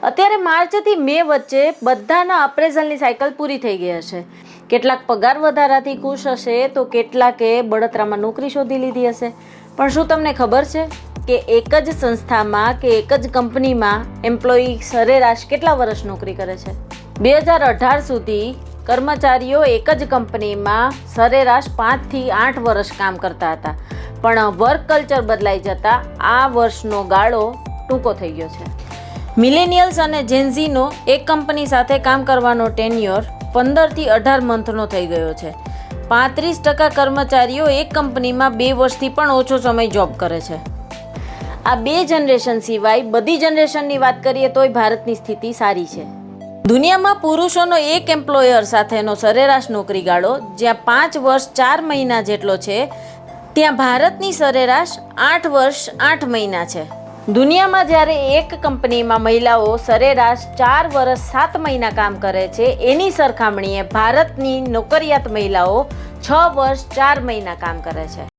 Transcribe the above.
અત્યારે માર્ચથી મે વચ્ચે બધાના અપ્રેઝલની સાયકલ પૂરી થઈ ગઈ હશે. કેટલાક પગાર વધારાથી ખુશ હશે તો કેટલાકે બળતરામાં નોકરી શોધી લીધી હશે. પણ શું તમને ખબર છે કે એક જ સંસ્થામાં કે એક જ કંપનીમાં એમ્પ્લોયી સરેરાશ કેટલા વર્ષ નોકરી કરે છે? 2018 સુધી કર્મચારીઓ એક જ કંપનીમાં સરેરાશ 5 થી 8 વર્ષ કામ કરતા હતા. પણ વર્ક કલ્ચર બદલાઈ જતા આ વર્ષનો ગાળો ટૂંકો થઈ ગયો છે. મિલેનિયલ્સ અને જેન્ઝીનો એક કંપની સાથે કામ કરવાનો ટેન્યોર 15 થી 18 મંથનો થઈ ગયો છે. 35% કર્મચારીઓ એક કંપનીમાં 2 વર્ષથી પણ ઓછો સમય જોબ કરે છે. આ 2 જનરેશન સિવાય બધી જનરેશનની વાત કરીએ તોય ભારતની સ્થિતિ સારી છે. દુનિયામાં પુરુષોનો એક એમ્પ્લોયર સાથેનો સરેરાશ નોકરી ગાળો જ્યાં 5 વર્ષ 4 મહિના જેટલો છે, ત્યાં ભારતની સરેરાશ 8 વર્ષ 8 મહિના છે. દુનિયામાં જ્યારે એક કંપનીમાં મહિલાઓ સરેરાશ 4 વર્ષ 7 મહિના કામ કરે છે, એની સરખામણીએ ભારતની નોકરિયાત મહિલાઓ 6 વર્ષ 4 મહિના કામ કરે છે.